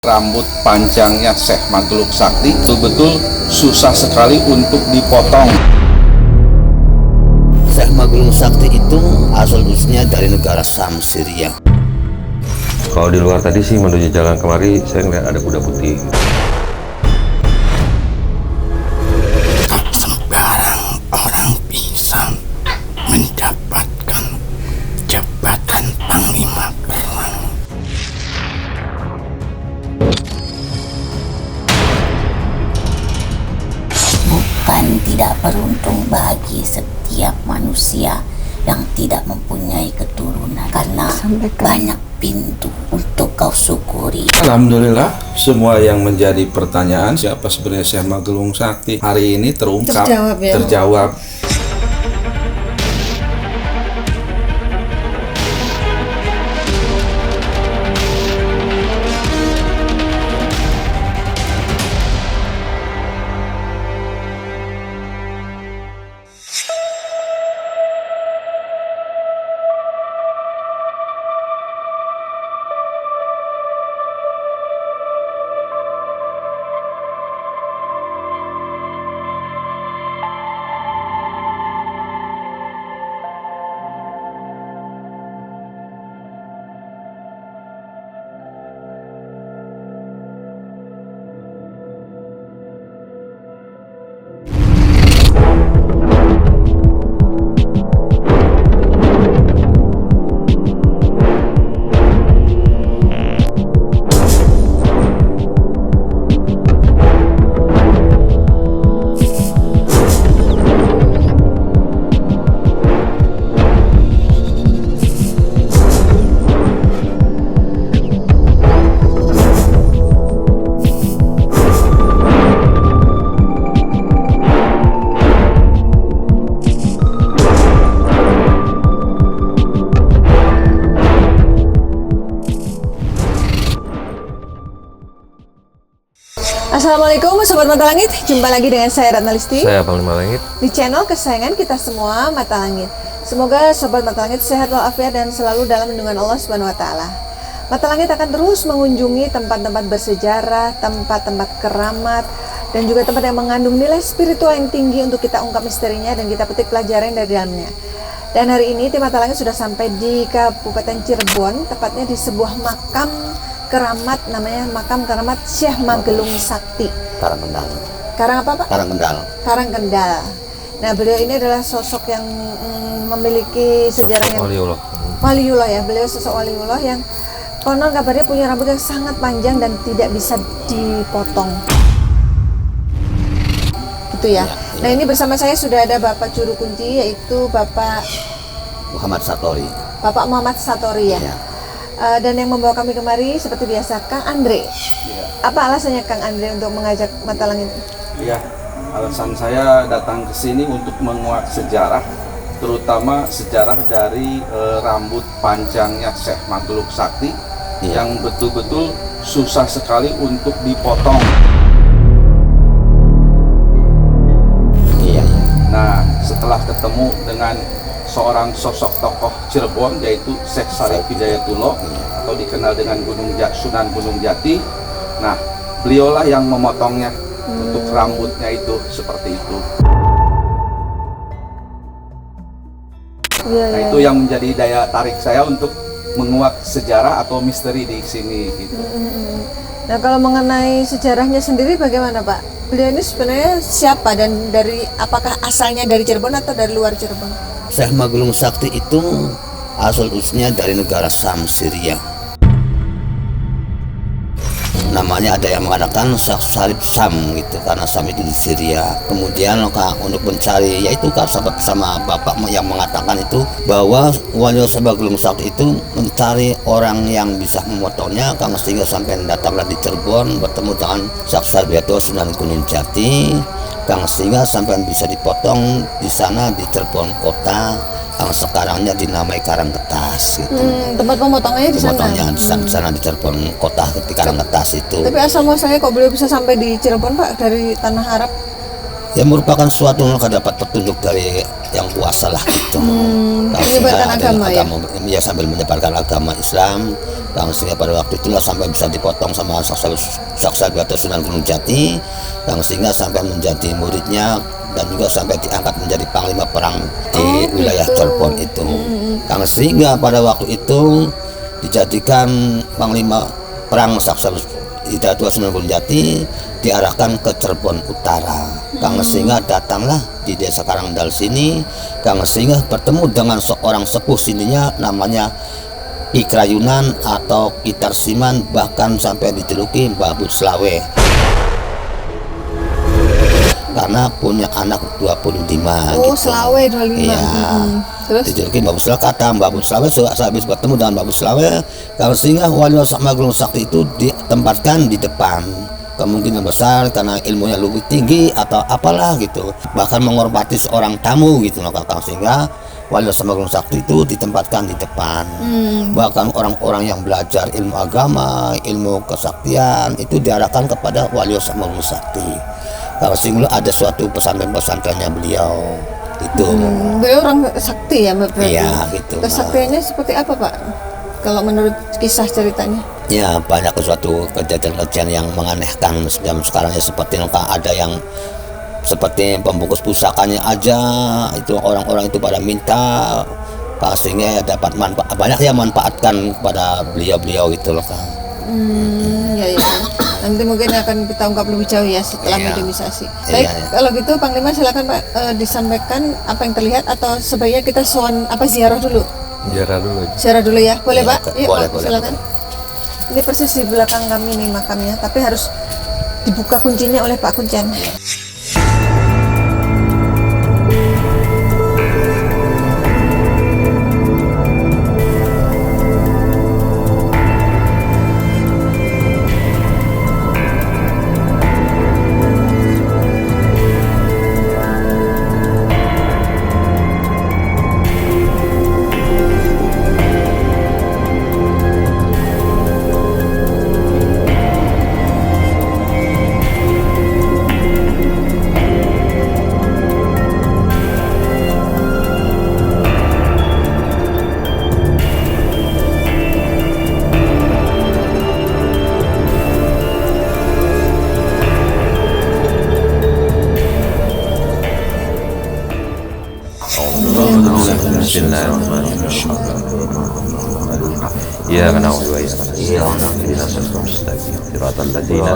Rambut panjangnya Syekh Magluk Sakti betul-betul susah sekali untuk dipotong. Syekh Magluk Sakti itu asal-usulnya dari negara Syam, Syria. Kalau di luar tadi sih menuju jalan kemari saya ngeliat ada kuda putih. Tak sembarang orang bisa mendapatkan jabatan panglima perang. Bukan tidak beruntung bagi setiap manusia yang tidak mempunyai keturunan, karena banyak pintu untuk kau syukuri. Alhamdulillah, semua yang menjadi pertanyaan siapa sebenarnya Syekh Magluk Sakti hari ini terungkap, terjawab. Assalamualaikum Sobat Mata Langit, jumpa lagi dengan saya Ratna Listi Saya Panglima Langit. di channel kesayangan kita semua, Mata Langit. Semoga Sobat Mata Langit sehat walafiat dan selalu dalam lindungan Allah Subhanahu wa Ta'ala. Mata Langit akan terus mengunjungi tempat-tempat bersejarah, tempat-tempat keramat, dan juga tempat yang mengandung nilai spiritual yang tinggi untuk kita ungkap misterinya dan kita petik pelajaran dari dalamnya. Dan hari ini tim Mata Langit sudah sampai di Kabupaten Cirebon, tepatnya di sebuah makam keramat, namanya makam keramat Syekh Magluk Sakti. Karangkendal. Karang apa Pak? Karangkendal. Karangkendal. Nah, beliau ini adalah sosok yang memiliki sejarah yang Waliullah. waliullah ya. Beliau sosok waliullah yang konon kabarnya punya rambut yang sangat panjang dan tidak bisa dipotong. Gitu ya. Nah, ini bersama saya sudah ada Bapak Juru Kunci, yaitu Bapak Muhammad Satori. Bapak Muhammad Satori ya. Ya. Dan yang membawa kami kemari seperti biasa Kang Andre. Apa alasannya Kang Andre untuk mengajak Mata Langit? Ya, alasan saya datang ke sini untuk menguak sejarah, terutama sejarah dari rambut panjangnya Syekh Magluk Sakti yang betul-betul susah sekali untuk dipotong. Iya. Nah, setelah ketemu dengan seorang sosok tokoh Cirebon yaitu Syekh Syarif Hidayatullah atau dikenal dengan Sunan Gunung Jati. Nah, beliaulah yang memotongnya untuk rambutnya itu seperti itu. Nah, itu yang menjadi daya tarik saya untuk menguak sejarah atau misteri di sini gitu. Nah, kalau mengenai sejarahnya sendiri bagaimana Pak? Beliau ini sebenarnya siapa dan dari apakah asalnya dari Cirebon atau dari luar Cirebon? Syekh Magluk Sakti itu asal-usulnya dari negara Syam, Syria. Namanya ada yang mengatakan Syekh Syarif Syam gitu, karena Syam itu di Syria. Kemudian untuk mencari, yaitu sahabat sama bapak yang mengatakan itu bahwa wali Syekh Magluk Sakti itu mencari orang yang bisa memotongnya, karena sehingga sampai datanglah di Cirebon bertemu dengan Syekh Syarif itu Sunan Gunung Jati, sehingga sampai bisa dipotong di sana di Cirebon kota, yang sekarangnya dinamai Karangketas gitu. Tempat pemotongannya di sana. Pemotongnya di sana di Cirebon kota di Karangketas itu. Tapi asal muasalnya kok beliau bisa sampai di Cirebon Pak, dari tanah Arab? Ya merupakan suatu yang dapat petunjuk dari yang kuasa lah gitu. Menyebarkan agama ya? Ya sambil menyebarkan agama Islam sehingga pada waktu itulah sampai bisa dipotong sama Saksabi atau Sunan Gunung Jati, sehingga sampai menjadi muridnya dan juga sampai diangkat menjadi panglima perang di wilayah Cirebon itu. Sehingga pada waktu itu dijadikan panglima perang Saksabi Hidayatullah Sunan Gunung Jati, diarahkan ke Cirebon Utara. Sehingga datanglah di desa Karangdal sini, sehingga bertemu dengan seorang sepuh sininya namanya Ki Krayunan atau Ki Tarsiman, bahkan sampai dijuluki Babu Slawe karena punya anak 25 gitu. Slawe 25. Iya. Terus Dijuluki Babu Slawe, kata Babu Slawe sehabis bertemu dengan Babu Slawe, sehingga Wali Sama Gunung Sakti itu ditempatkan di depan. Kemungkinan besar karena ilmunya lebih tinggi atau apalah gitu, bahkan menghormati seorang tamu gitu loh Kakang, sehingga Wali Sama Gunung Sakti itu ditempatkan di depan. Bahkan orang-orang yang belajar ilmu agama, ilmu kesaktian itu diarahkan kepada Wali Sama Gunung Sakti. Sehingga ada suatu pesantren-pesantrennya beliau itu. beliau orang sakti ya Mbak? Iya gitu. Kesaktiannya seperti apa Pak? Kalau menurut kisah ceritanya? Ya banyak suatu kejadian-kejadian yang menganehkan jam sekarang ya, seperti ada yang seperti pembungkus pusakanya aja itu orang-orang itu pada minta sehingga ya dapat manfaat, banyak yang manfaatkan pada beliau-beliau itu loh Kang. Ya. Nanti mungkin akan kita ungkap lebih jauh ya setelah mediumisasi. Baik, Iya. kalau gitu Panglima silakan Pak disampaikan apa yang terlihat, atau sebaiknya kita ziarah dulu. Ziarah dulu ya, boleh Iya, Pak? Yuk boleh, Pak, boleh. silakan. Ini persis di belakang kami nih makamnya, tapi harus dibuka kuncinya oleh Pak Kuncen. Bismillahirrahmanirrahim. Iyyaka na'budu wa iyyaka nasta'in. Ihdinas siratal mustaqim. Siratal ladzina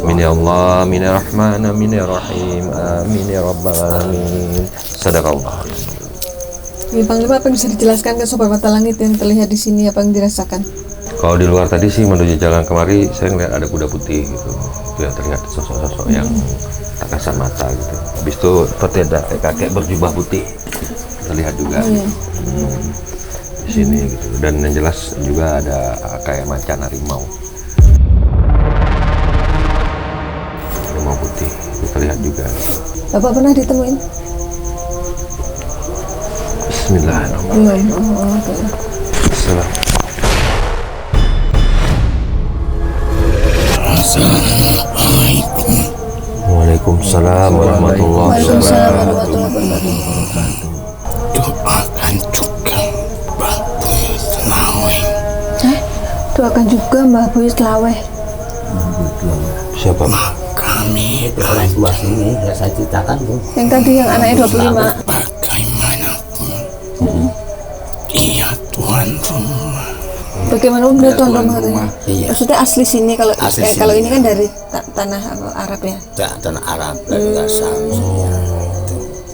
Amin ya Allah, amin ya Rahman, amin ya Rahim, amin ya Rabbal alamin. Sadaqallah. Ini Panglima, apa yang bisa dijelaskan ke Sobat Mata Langit yang terlihat di sini, apa yang dirasakan? Kalau di luar tadi sih menuju jalan kemari saya ngeliat ada kuda putih gitu. Itu yang terlihat sosok-sosok yang tak kasat mata gitu. Habis itu seperti ada kakek berjubah putih terlihat juga di sini gitu. Dan yang jelas juga ada kayak macan harimau putih itu terlihat juga. Bapak pernah ditemuin? Bismillahirrahmanirrahim. Assalamualaikum. Waalaikumsalam warahmatullahi wabarakatuh. Doakan juga Mbak Buyut Slawe. Doakan juga Mbah Buyut Slawe. Siapa? Kami Orang tua sini ya saya ceritakan tuh. Yang tadi yang anaknya 25. bagaimanapun dia tuan rumah. Bagaimanapun dia tuan rumah katanya. Iya. Maksudnya asli sini, kalau Asli sini. kalau ini kan dari tanah Arab ya. Tanah Arab dan Gasam.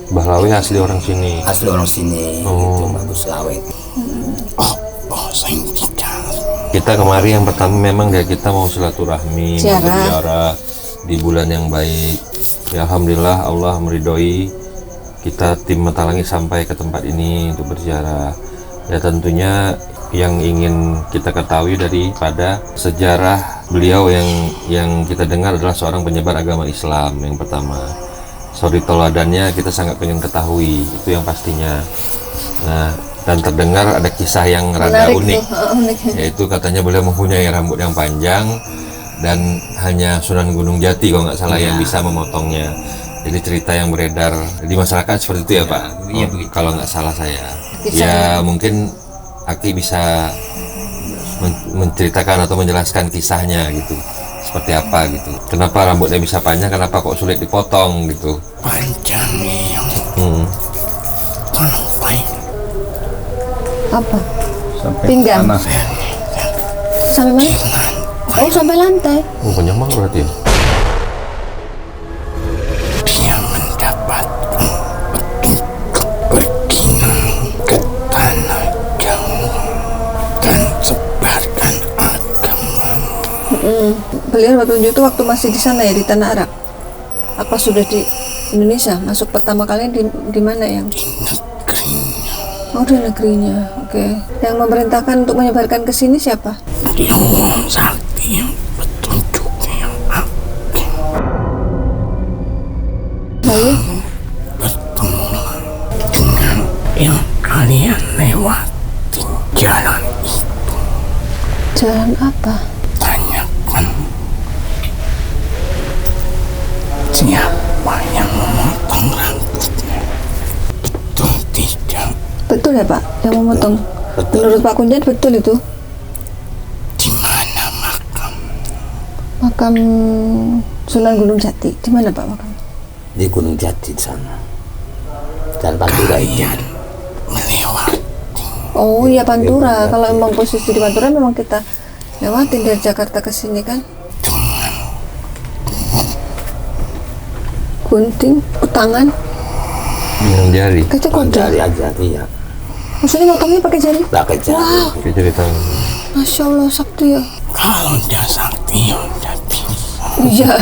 Bahlawi asli orang sini. Asli orang sini itu Bagus Slawe. Apa sing kita Kita kemari yang pertama memang dari kita mau silaturahmi, mau Ziarah. berziarah di bulan yang baik. Ya alhamdulillah Allah meridhoi kita tim Mata Langit sampai ke tempat ini untuk berziarah. Ya tentunya yang ingin kita ketahui daripada sejarah beliau yang kita dengar adalah seorang penyebar agama Islam yang pertama. Sorry toladannya kita sangat pengen ketahui, itu yang pastinya. Nah, dan terdengar ada kisah yang rada Menarik unik, tuh, unik. yaitu katanya beliau mempunyai rambut yang panjang dan hanya Sunan Gunung Jati kalau nggak salah yang bisa memotongnya. Jadi cerita yang beredar di masyarakat seperti itu ya Pak? Iya, Oh, begitu. kalau nggak salah saya. Kisahnya. Ya mungkin Aki bisa menceritakan atau menjelaskan kisahnya gitu, seperti apa gitu, kenapa rambutnya bisa panjang, kenapa kok sulit dipotong gitu. Panjangnya sampai Apa? Sampai Pinggang. tanah. Sampai mana? Oh, sampai lantai. Oh, panjang banget berarti ya. dia mendapat petunjuk berkinan ke tanah jauh dan sebarkan agama. Beliau petunjuk itu waktu masih di sana ya, di tanah Arab. Apa sudah di Indonesia? Masuk pertama kali di mana yang? Di negerinya Oh, di negerinya. Oke. Yang memerintahkan untuk menyebarkan ke sini siapa? di Allah sakti yang petunjuknya yang agung. Lalu Bertemulah dengan yang kalian lewati jalan itu. jalan apa? Tanyakan siapa yang memotong rambutnya. Betul tidak? Betul ya Pak, yang memotong. Betul. Menurut Pak Kunjan betul itu. Di mana makam? Makam Sunan Gunung Jati. Di mana Pak makam? Di Gunung Jati di sana. Dan Pantura itu. Kalian melewati Oh iya Pantura. Kalau emang posisi di Pantura memang kita lewatin dari Jakarta ke sini kan. Gunting, tangan, Yang jari, kecil kode. Jari aja, iya. Maksudnya motongnya pakai jari? Pakai jari. kayak cerita. Masya Allah sakti ya. kalau dia sakti ya udah bisa. Iya.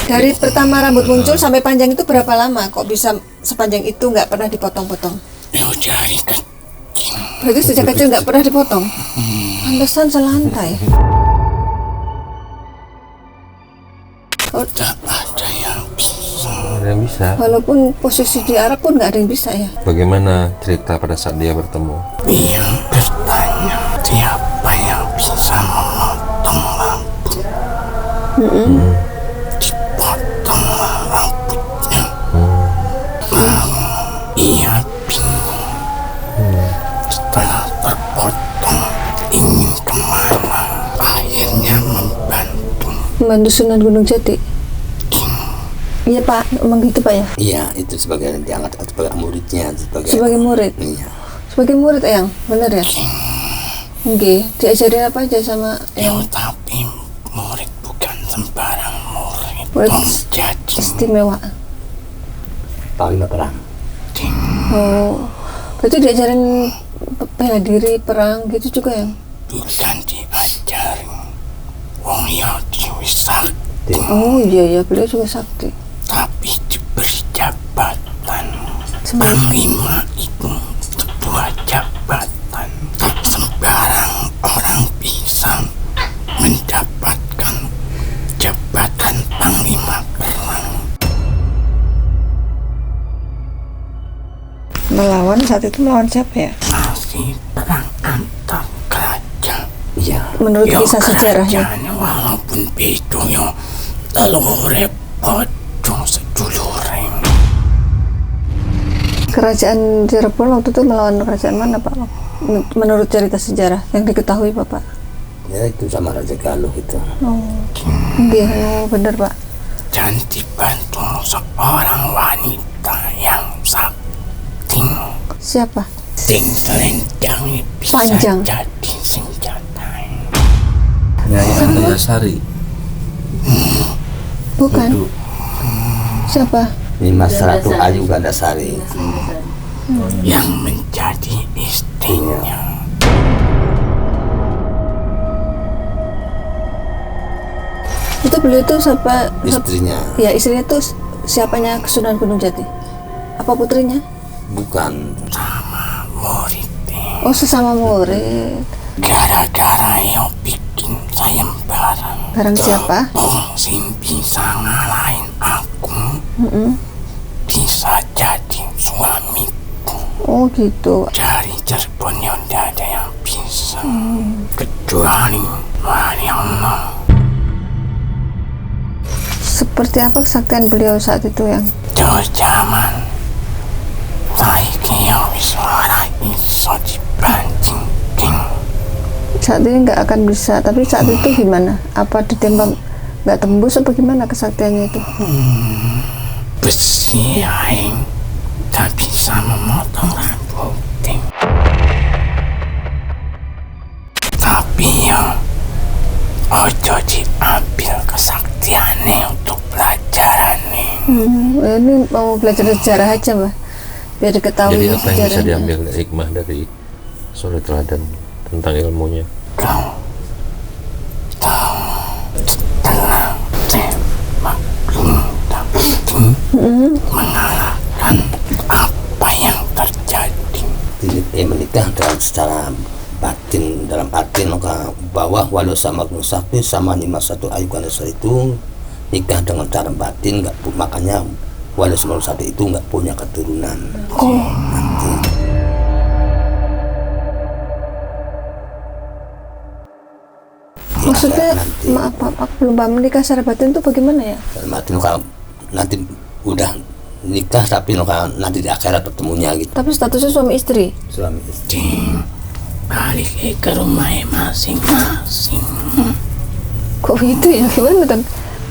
Dari pertama rambut muncul sampai panjang itu berapa lama? Kok bisa sepanjang itu nggak pernah dipotong-potong? Yo jari kecil Berarti sejak kecil nggak pernah dipotong? Pantesan selantai. Oh, tak ada yang bisa. Ada yang bisa. walaupun posisi di Arab pun nggak ada yang bisa ya. Bagaimana cerita pada saat dia bertemu? Dia bertanya siapa yang bisa memotong rambut. Dipotonglah rambutnya. Ia bingung. Setelah terpotong ingin kemana? Akhirnya Membantu Sunan Gunung Jati. Iya Pak, emang gitu Pak ya? Iya, itu sebagai diangkat sebagai muridnya, Sebagai murid. Iya. Sebagai murid Eyang, bener ya? Oke, diajarin apa aja sama yang tapi murid bukan sembarang murid. Murid Tom jadi istimewa? Panglima perang. Oh, berarti diajarin bela diri, perang gitu juga ya? bukan diajari. Wong ya Dewi sakti, Oh iya, beliau juga sakti. tapi diberi jabatan. Sebagai Panglima itu sebuah jabatan. Tak sembarang orang bisa mendapatkan jabatan panglima perang. melawan saat itu melawan siapa ya? Masih perang antar kerajaan. Iya. Menurut Yo kisah sejarahnya. kerajaan walaupun beda yo telur repot sedulure. Kerajaan Cirebon waktu itu melawan kerajaan mana Pak? Menurut cerita sejarah yang diketahui Bapak. Ya itu sama Raja Galuh itu. Oh, iya, bener Pak. Dan dibantu seorang wanita yang sakti. Siapa? Sing selendang bisa Panjang. jadi senjata. Nyai Antasari. Bukan. Siapa? Ini Mas Ratu Ayu Gandasari. Yang menjadi istrinya. Itu beliau itu siapa? Istrinya. Ya istrinya itu siapanya Sunan Gunung Jati? Apa putrinya? Bukan. Sama muridnya. Oh sesama murid. Gara-gara yo bikin sayembaran. Barang siapa? Wong sing bisa ngalahin aku bisa jadi suamiku. Oh gitu. Dari Cirebon yang tidak ada yang bisa kecuali Wali Allah. Seperti apa kesaktian beliau saat itu yang? Tuh zaman Saiki wis ora iso dipancing. Saat ini nggak akan bisa, tapi saat itu gimana? Apa ditembak nggak tembus apa gimana kesaktiannya itu? Besi aing tak bisa memotong rambut. Tapi ya ojo diambil kesaktiannya untuk pelajaran nih. Ini mau belajar sejarah aja, Mbak, biar diketahui Jadi apa yang bisa sejarahnya. diambil hikmah dari suri teladan tentang ilmunya? Kau tahu setelah tembak bintang mengalahkan apa yang terjadi. Menikah dalam secara batin, dalam arti bahwa walau sama sakti sama 51 ayukan itu nikah dengan cara batin, makanya walau sama satu itu nggak punya keturunan. Nanti. Maksudnya, maaf, aku belum paham, menikah secara batin itu bagaimana ya? Dalam arti kalau nanti udah nikah tapi nanti di akhirat bertemunya gitu. Tapi statusnya suami istri. Suami istri. Balik ke rumah masing-masing. Kok gitu ya? Gimana kan?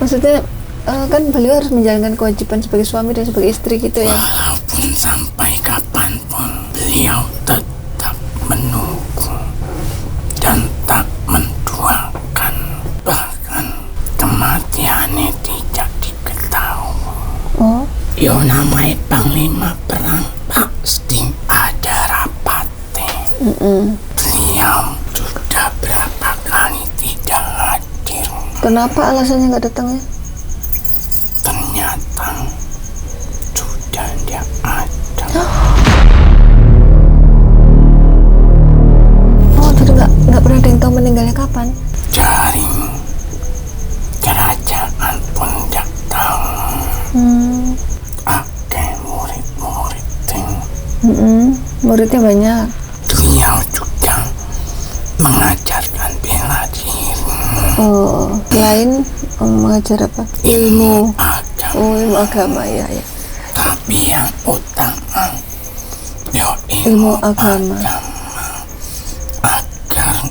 Maksudnya kan beliau harus menjalankan kewajiban sebagai suami dan sebagai istri gitu ya. Walaupun sampai kapanpun beliau tetap menunggu dan tak menduakan, bahkan kematiannya tidak diketahui. Oh, Yo namanya panglima perang pasti ada rapatnya. Beliau sudah berapa kali tidak hadir. kenapa alasannya nggak datang ya? Ternyata sudah tidak ada. Oh, jadi nggak pernah ada yang tahu meninggalnya kapan? Jaring kerajaan pun tidak tahu. Akeh murid-murid Muridnya banyak. beliau juga mengajarkan bela diri, Oh, lain mengajar apa? Ilmu. agama. Oh, ilmu agama ya. Tapi yang utama yo Ilmu agama. agar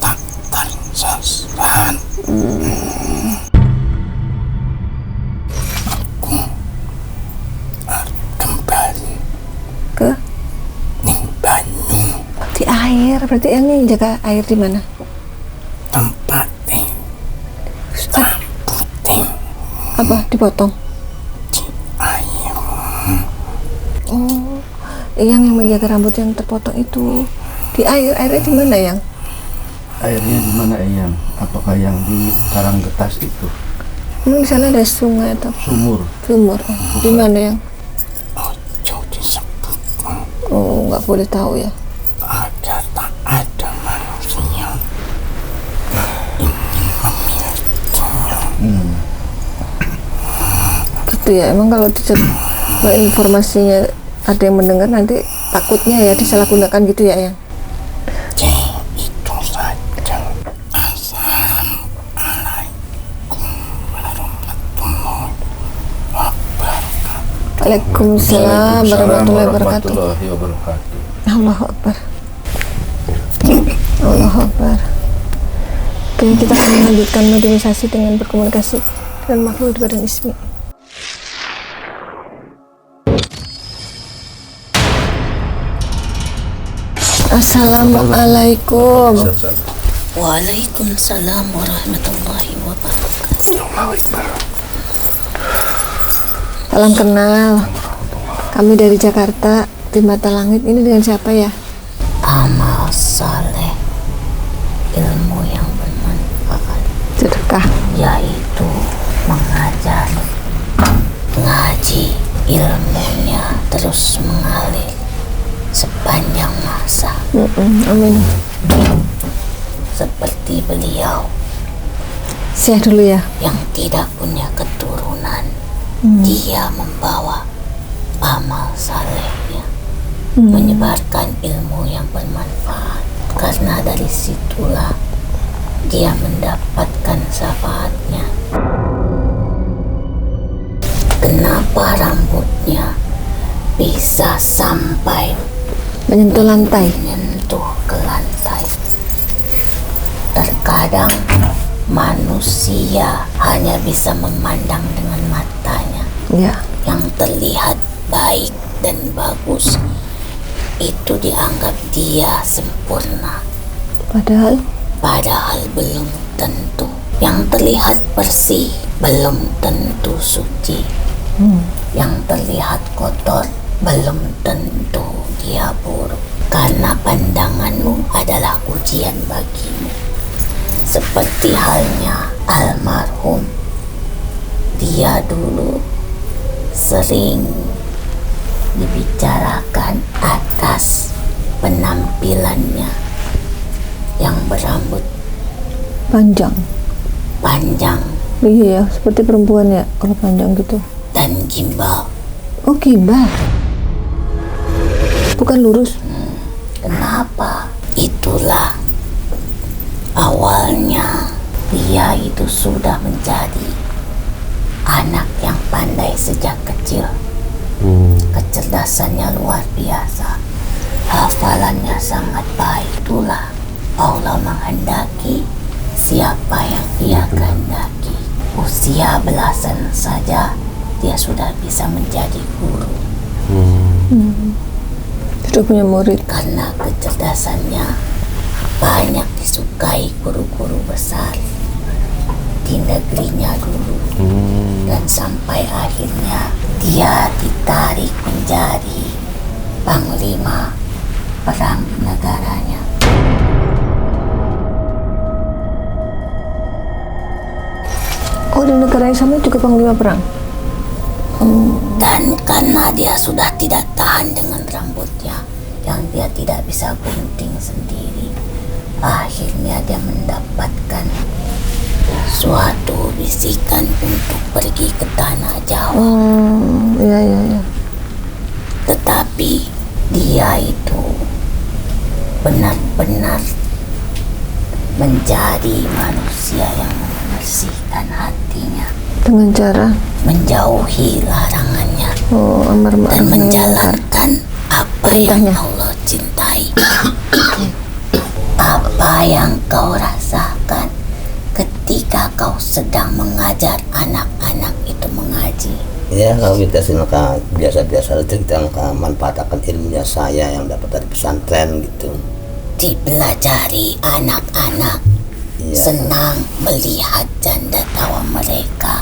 tak tersesat. Aku harus kembali Ke ning banyu di air. Berarti yang jaga air di mana? tempatnya rambutnya Apa dipotong? di air. Oh, yang menjaga rambut yang terpotong itu di air. Airnya di mana yang? Airnya di mana, Eyang? Apakah yang di Karanggetas itu? Emang di sana ada sungai atau Sumur. sumur? Di mana yang? Ojo disebut Oh, nggak boleh tahu ya. agar tak ada manusia ingin memilikinya. Gitu ya. Emang kalau informasinya ada yang mendengar nanti takutnya ya disalahgunakan gitu ya yang. Itu saja. Assalamualaikum warahmatullahi wabarakatuh. Waalaikumsalam warahmatullahi wabarakatuh. wabarakatuh. Allahu Akbar. Allahu Akbar. Oke, kita akan melanjutkan modernisasi dengan berkomunikasi dengan makhluk di badan ismi. Assalamualaikum. Waalaikumsalam warahmatullahi wabarakatuh. Salam kenal. Kami dari Jakarta, di Mata Langit. Ini dengan siapa ya? Amal saleh, ilmu yang bermanfaat, Sedekah. yaitu mengajar, ngaji, ilmunya terus mengalir sepanjang masa. Amin. Seperti beliau Syekh dulu ya. yang tidak punya keturunan, dia membawa amal salehnya, menyebarkan ilmu yang bermanfaat. Karena dari situlah dia mendapatkan syafaatnya. Kenapa rambutnya bisa sampai Menyentuh lantai. menyentuh ke lantai. Terkadang manusia hanya bisa memandang dengan matanya Ya. yang terlihat baik dan bagus. Itu dianggap dia sempurna, padahal belum tentu. Yang terlihat bersih belum tentu suci. Yang terlihat kotor belum tentu dia buruk. Karena pandanganmu adalah ujian bagimu. Seperti halnya almarhum, dia dulu sering dibicarakan atas penampilannya yang berambut Panjang. panjang Iya, seperti perempuan ya kalau panjang gitu. dan gimbal. Oh, kibah. Bukan lurus. Kenapa? Itulah awalnya dia itu sudah menjadi anak yang pandai sejak kecil. Kecerdasannya luar biasa, hafalannya sangat baik. Itulah Allah menghendaki siapa yang ia kehendaki. Usia belasan saja dia sudah bisa menjadi guru Sudah punya murid. karena kecerdasannya banyak disukai guru-guru besar di negerinya dulu. Dan sampai akhirnya dia ditarik menjadi panglima perang negaranya. Oh, di negara yang sama juga panglima perang. Dan karena dia sudah tidak tahan dengan rambutnya yang dia tidak bisa gunting sendiri, akhirnya dia mendapatkan suatu bisikan untuk pergi ke tanah Jawa. Iya. Tetapi dia itu benar-benar menjadi manusia yang membersihkan hatinya, Dengan cara menjauhi larangannya, amar dan ma'ruf nahi munkar. menjalankan apa yang Perintahnya. Allah cintai. Apa yang kau rasakan ketika kau sedang mengajar anak-anak itu mengaji? Ya, kalau kita sih maka biasa-biasa aja kita maka manfaatkan ilmunya saya yang dapat dari pesantren gitu. Dipelajari anak-anak, senang melihat canda tawa mereka,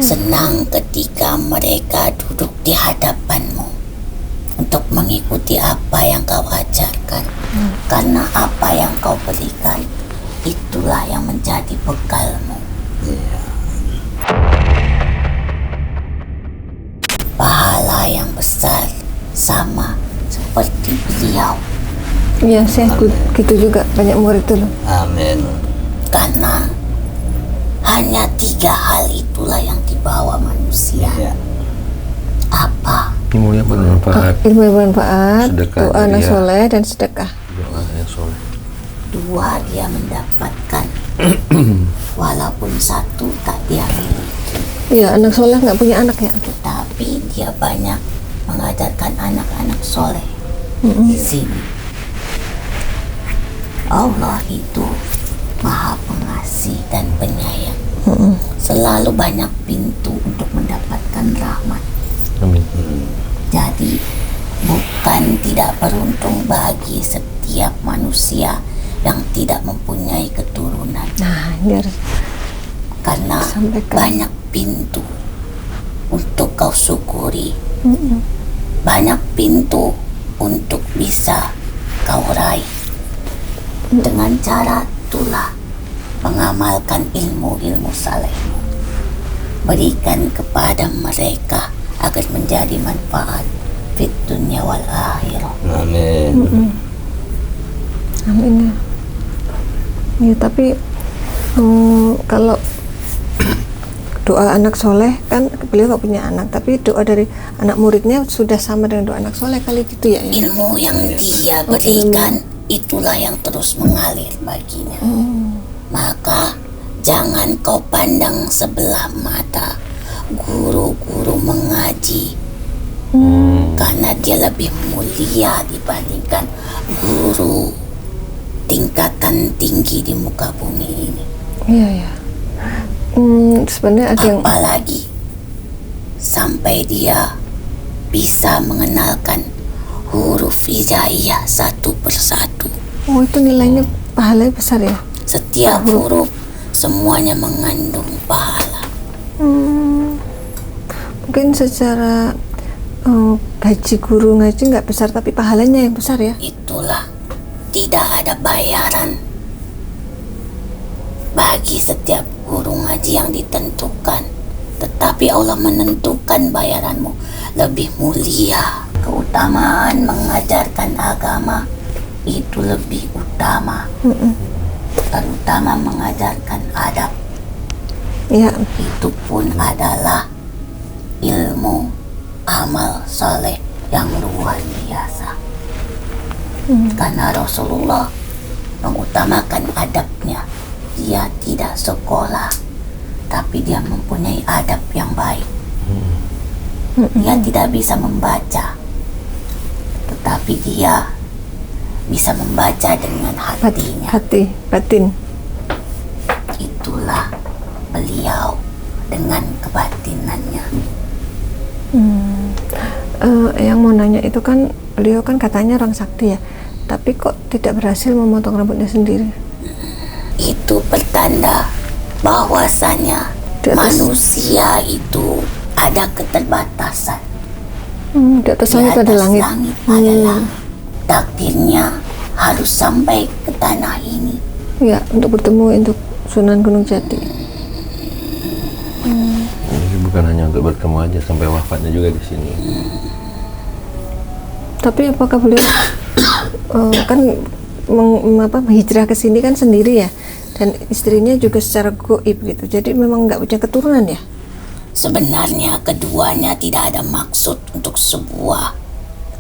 senang ketika mereka duduk di hadapanmu untuk mengikuti apa yang kau ajarkan. Karena apa yang kau berikan itulah yang menjadi bekalmu. Pahala yang besar sama seperti beliau, Iya, saya gitu juga banyak murid dulu. Amin. karena hanya 3 hal itulah yang dibawa manusia. Ya. Apa? Ilmu yang bermanfaat, Ilmu yang bermanfaat, Sedekah doa anak jariah. soleh dan sedekah. doa yang soleh. 2 dia mendapatkan, walaupun 1 tak dia miliki, Iya, anak soleh nggak punya anak ya. tapi dia banyak mengajarkan anak-anak soleh. Di sini Allah itu Maha Pengasih dan Penyayang. Selalu banyak pintu untuk mendapatkan rahmat. Amin. Jadi bukan tidak beruntung bagi setiap manusia yang tidak mempunyai keturunan, Nah, ini harus karena Sampaikan. banyak pintu untuk kau syukuri, banyak pintu untuk bisa kau raih. Dengan cara itulah mengamalkan ilmu-ilmu salehmu, berikan kepada mereka agar menjadi manfaat fit dunia wal akhirah. Amin. amin ya. Ya, tapi kalau doa anak soleh kan beliau nggak punya anak, tapi doa dari anak muridnya sudah sama dengan doa anak soleh kali gitu ya. Ilmu yang dia berikan itulah yang terus mengalir baginya. Maka jangan kau pandang sebelah mata guru-guru mengaji, Karena dia lebih mulia dibandingkan guru tingkatan tinggi di muka bumi ini. Iya ya. Sebenarnya ada yang Apalagi sampai dia bisa mengenalkan huruf hijaiyah satu persatu. oh itu nilainya pahalanya besar ya. Setiap huruf semuanya mengandung pahala. Mungkin secara gaji guru ngaji nggak besar tapi pahalanya yang besar ya. Itulah, tidak ada bayaran bagi setiap guru ngaji yang ditentukan, tetapi Allah menentukan bayaranmu lebih mulia. Keutamaan mengajarkan agama itu lebih utama, terutama mengajarkan adab. Iya. Itu pun adalah ilmu amal soleh yang luar biasa. Karena Rasulullah mengutamakan adabnya. Dia tidak sekolah, tapi dia mempunyai adab yang baik. Dia tidak bisa membaca, tetapi dia bisa membaca dengan hatinya. Hati, batin. Itulah beliau dengan kebatinannya. Yang mau nanya itu kan beliau kan katanya orang sakti ya, tapi kok tidak berhasil memotong rambutnya sendiri? Itu pertanda bahwasanya Di atas- manusia itu ada keterbatasan. Di atas langit ada langit. ada langit. Takdirnya harus sampai ke tanah ini. Ya, untuk bertemu untuk Sunan Gunung Jati. Jadi bukan hanya untuk bertemu aja, sampai wafatnya juga di sini. Tapi apakah beliau kan hijrah ke sini kan sendiri ya, dan istrinya juga secara goib gitu. Jadi memang nggak punya keturunan ya? Sebenarnya keduanya tidak ada maksud untuk sebuah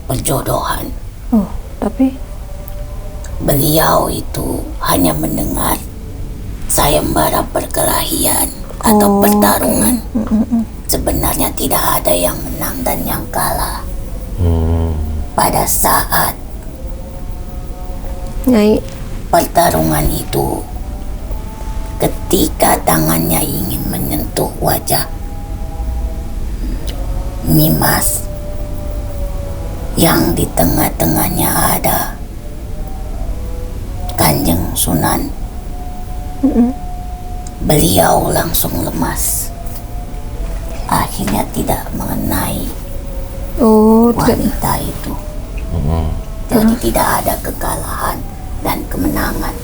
perjodohan. Oh, tapi Beliau itu hanya mendengar sayembara perkelahian atau pertarungan. Sebenarnya tidak ada yang menang dan yang kalah. Pada saat Nyai, pertarungan itu, ketika tangannya ingin menyentuh wajah Nimas yang di tengah-tengahnya ada Kanjeng Sunan, beliau langsung lemas. Akhirnya tidak mengenai oh tidak. wanita itu. Jadi tidak ada kekalahan dan kemenangan.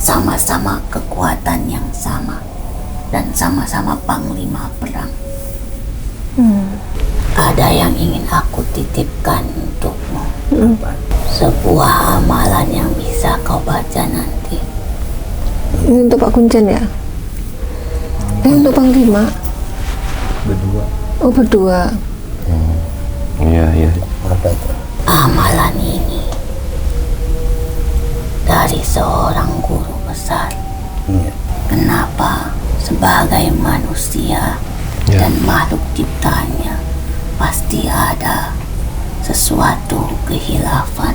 Sama-sama kekuatan yang sama dan sama-sama panglima perang. Ada yang ingin aku titipkan untukmu. Sebuah amalan yang bisa kau baca nanti. Ini untuk Pak Kuncen ya? Untuk Panglima? Berdua. Oh, berdua. Iya, iya. Amalan ini dari seorang guru besar. Kenapa sebagai manusia dan makhluk ciptaannya pasti ada sesuatu kehilafan,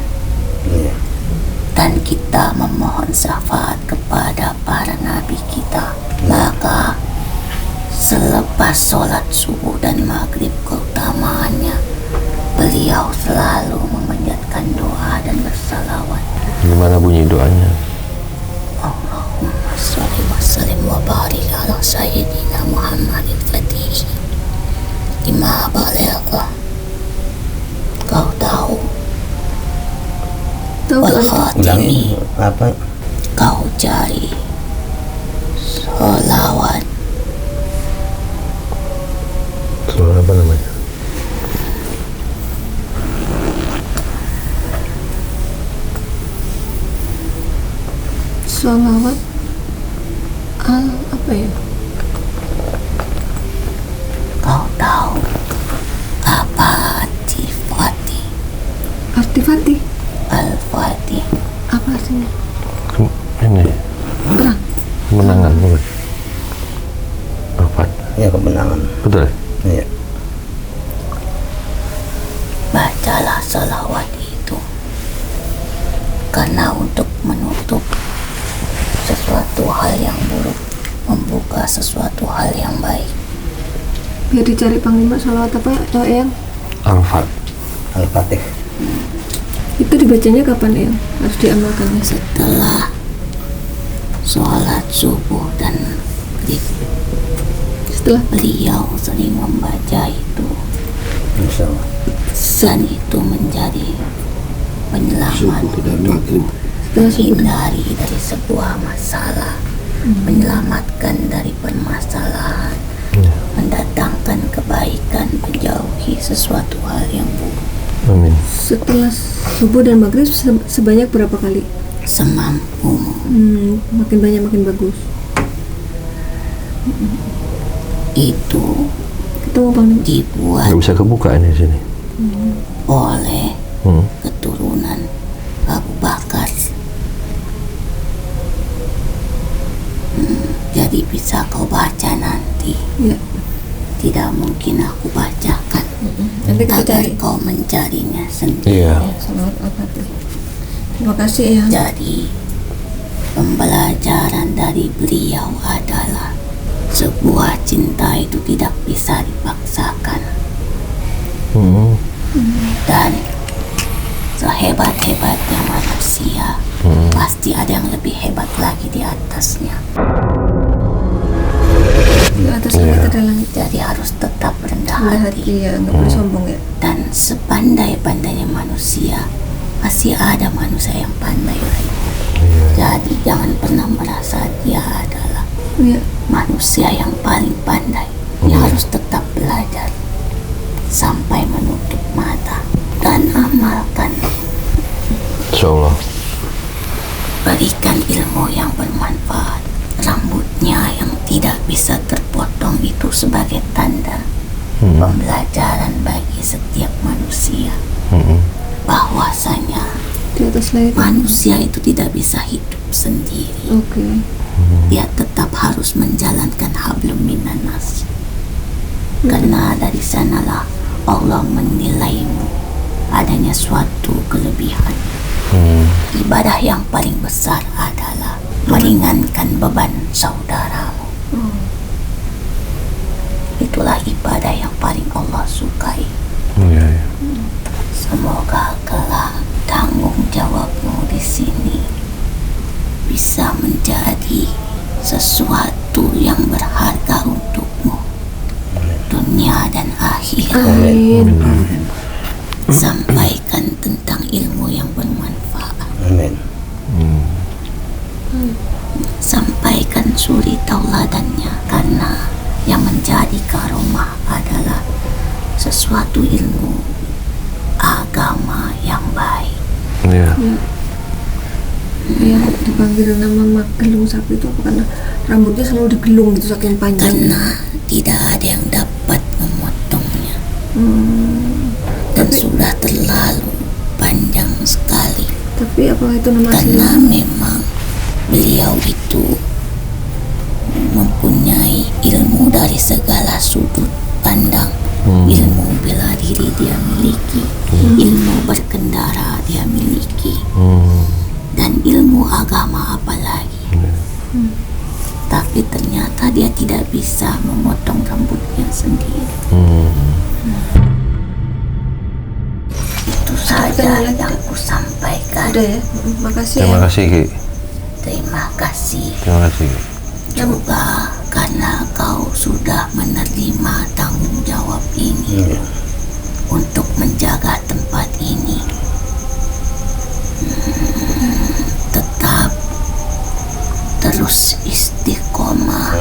dan kita memohon syafaat kepada para nabi kita. Maka selepas sholat subuh dan maghrib keutamaannya, beliau selalu memanjatkan doa dan bersalawat. Gimana bunyi doanya? Allahumma sholli wa sallim wa barik ala sayyidina Muhammadin fatih lima balagha. Kau tahu wal khatimi, Apa? kau cari sholawat Soal apa namanya? Sholawat al apa ya? kau tahu apa arti Arti Fatih. Al-Fatih? Apa artinya? Ini Perang. kemenangan bukan? Apa? Ya, kemenangan. Betul ya? Iya. semoga sesuatu hal yang baik. Biar dicari Panglima sholawat apa Eyang? Al-Fatih. Itu dibacanya kapan Eyang? Harus diamalkan. Setelah sholat subuh dan maghrib. Setelah Beliau sering membaca itu, Insya Allah. dan itu menjadi penyelamat hidupmu. setelah subuh. Hindari dari sebuah masalah, menyelamatkan dari permasalahan, mendatangkan kebaikan, menjauhi sesuatu hal yang buruk. Amin. Setelah subuh dan maghrib sebanyak berapa kali? Semampumu. Makin banyak makin bagus. Itu Ketemu Panglima. dibuat Nggak bisa kebuka ini sini. oleh Hmm. keturunan Abu Bakar. Jadi bisa kau baca nanti. Ya. Tidak mungkin aku bacakan. Nanti kita Agar cari. kau mencarinya sendiri. Iya. Sholawat Al-Fatih. Terima kasih Eyang. Jadi pembelajaran dari beliau adalah sebuah cinta itu tidak bisa dipaksakan. Hmm. Dan sehebat-hebatnya manusia, pasti ada yang lebih hebat lagi di atasnya. Di atas langit ada langit. Jadi harus tetap rendah Rendah hati. hati ya, nggak boleh sombong ya. Dan sepandai-pandainya manusia, masih ada manusia yang pandai lain. Jadi jangan pernah merasa dia adalah Ya. manusia yang paling pandai. Dia harus tetap belajar sampai menutup mata dan amalkan. Insya Allah. Berikan ilmu yang bermanfaat. Rambutnya yang tidak bisa terpotong itu sebagai tanda pembelajaran bagi setiap manusia bahwasanya Di atas langit. manusia itu tidak bisa hidup sendiri. Oke. Dia tetap harus menjalankan hablum minan nas. Karena dari sanalah Allah menilaimu adanya suatu kelebihan. Ibadah yang paling besar adalah meringankan beban saudaramu. Itulah ibadah yang paling Allah sukai. Iya, iya. Semoga kelak tanggung jawabmu di sini bisa menjadi sesuatu yang berharga untukmu, dunia dan akhirat. Amin. Sampaikan tentang ilmu yang bermanfaat. Amin. Sampaikan suri tauladannya, karena yang menjadi karomah adalah sesuatu ilmu agama yang baik. Iya. Yang dipanggil nama Magelung Sapi itu apa? Karena rambutnya selalu digelung gitu saking panjang. Karena tidak ada yang dapat memotongnya, dan sudah terlalu panjang sekali. Tapi apakah itu nama Karena asli? memang beliau itu mempunyai ilmu dari segala sudut pandang. Ilmu bela diri dia miliki, ilmu berkendara dia miliki, dan ilmu agama apalagi. Tapi ternyata dia tidak bisa memotong rambutnya sendiri. Itu saja yang ku sampaikan. Udah ya. Makasih Terima ya. kasih, Ki. Terima kasih Terima kasih, Ki. juga karena kau sudah menerima tanggung jawab ini untuk menjaga tempat ini. Tetap terus istiqomah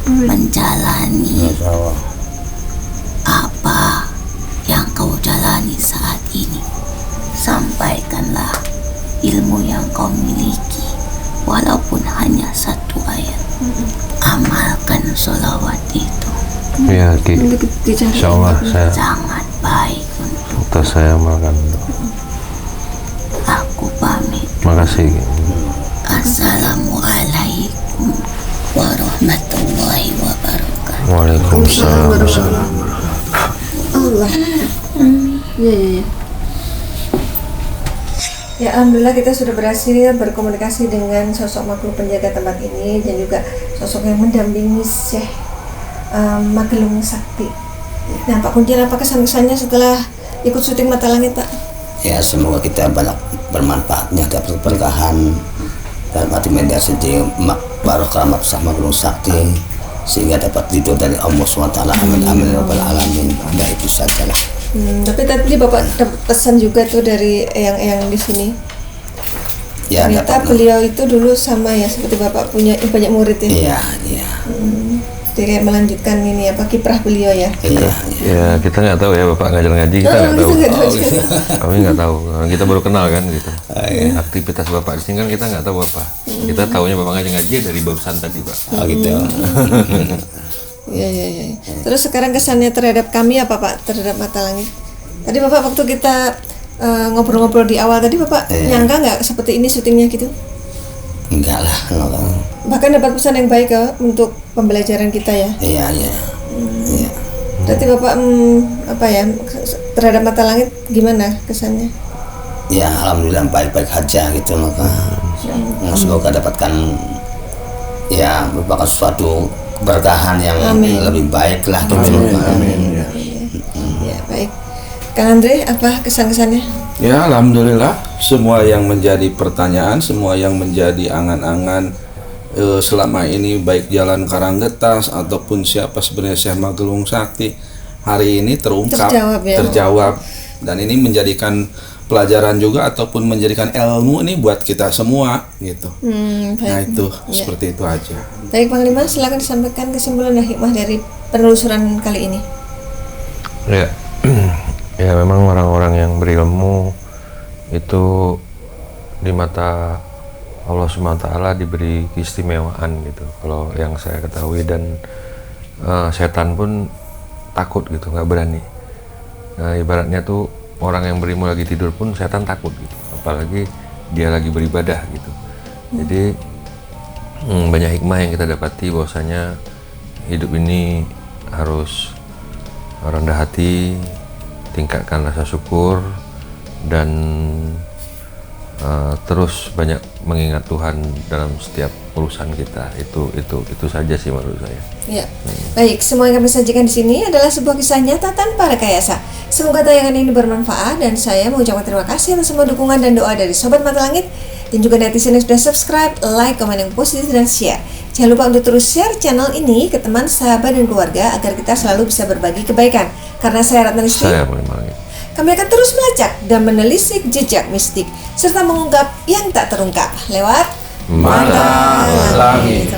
menjalani Insya Allah. apa yang kau jalani saat ini. Sampaikanlah ilmu yang kau miliki, walaupun hanya satu ayat. Amalkan sholawat itu, Iya, Ki. Nanti dicari. Insya Allah saya sangat baik untuk atas saya makan. aku. Pamit. Makasih, Ki. Assalamualaikum warahmatullahi wabarakatuh. Waalaikumsalam. Allah. Iya. Ya, alhamdulillah kita sudah berhasil berkomunikasi dengan sosok makhluk penjaga tempat ini dan juga sosok yang mendampingi Syekh Magelung Sakti. Nah, Pak Kuntian, apa kesan-kesannya setelah ikut syuting Mata Langit, Pak? Ya, semoga kita banyak bermanfaatnya, dapat berkahan dalam arti media sendiri barokah Syekh Magelung Sakti sehingga dapat ridho dari Allah SWT. Amin amin ya rabbal alamin. Ada itu sajalah. Tapi tadi Bapak dapat pesan juga tuh dari yang di sini. Ya, ternyata dapat. beliau itu dulu sama ya seperti Bapak punya banyak murid ya. Iya, iya. Jadi kayak melanjutkan ini kiprah beliau ya. Iya, Ya kita nggak tahu ya Bapak ngajar ngaji, kita nggak tahu. Kami nggak tahu, kita baru kenal kan gitu. Aktivitas Bapak di sini kan kita nggak tahu Bapak. Kita taunya Bapak ngajar ngaji dari barusan tadi Pak. Oh gitu. Iya. Terus sekarang kesannya terhadap kami apa Pak, terhadap Mata Langit? Tadi Bapak waktu kita ngobrol-ngobrol di awal tadi Bapak nyangka nggak seperti ini syutingnya gitu? Enggak lah, enggak. Bahkan dapat pesan yang baik untuk pembelajaran kita ya. Iya. Iya. Berarti Bapak terhadap Mata Langit gimana kesannya? Ya, alhamdulillah baik-baik aja gitu maka. Semoga dapatkan ya merupakan suatu keberkahan yang lebih baik lah gitu. Amin. Ya, baik. Kang Andre, apa kesan-kesannya? Ya, alhamdulillah semua yang menjadi pertanyaan, semua yang menjadi angan-angan selama ini baik Jalan Karanggetas ataupun siapa sebenarnya Syekh Magelung Sakti hari ini terungkap, terjawab dan ini menjadikan pelajaran juga ataupun menjadikan ilmu ini buat kita semua gitu. Nah itu seperti itu aja. Baik Panglima, silakan disampaikan kesimpulan dan hikmah dari penelusuran kali ini. Ya memang orang-orang yang berilmu itu di mata Allah SWT diberi keistimewaan gitu. Kalau yang saya ketahui dan setan pun takut gitu, nggak berani. Nah, ibaratnya tuh orang yang berilmu lagi tidur pun setan takut gitu, apalagi dia lagi beribadah gitu. Jadi banyak hikmah yang kita dapati bahwasanya hidup ini harus rendah hati, tingkatkan rasa syukur dan terus banyak mengingat Tuhan dalam setiap urusan kita. Itu saja sih menurut saya. Ya. Baik, semua yang kami sajikan di sini adalah sebuah kisah nyata tanpa rekayasa. Semoga tayangan ini bermanfaat dan saya mengucapkan terima kasih atas semua dukungan dan doa dari Sobat Mata Langit dan juga netizen yang sudah subscribe, like, komen yang positif dan share. Jangan lupa untuk terus share channel ini ke teman, sahabat dan keluarga agar kita selalu bisa berbagi kebaikan. Karena saya Ratna Listi, kami akan terus melacak dan menelisik jejak mistik serta mengungkap yang tak terungkap lewat Mata Langit.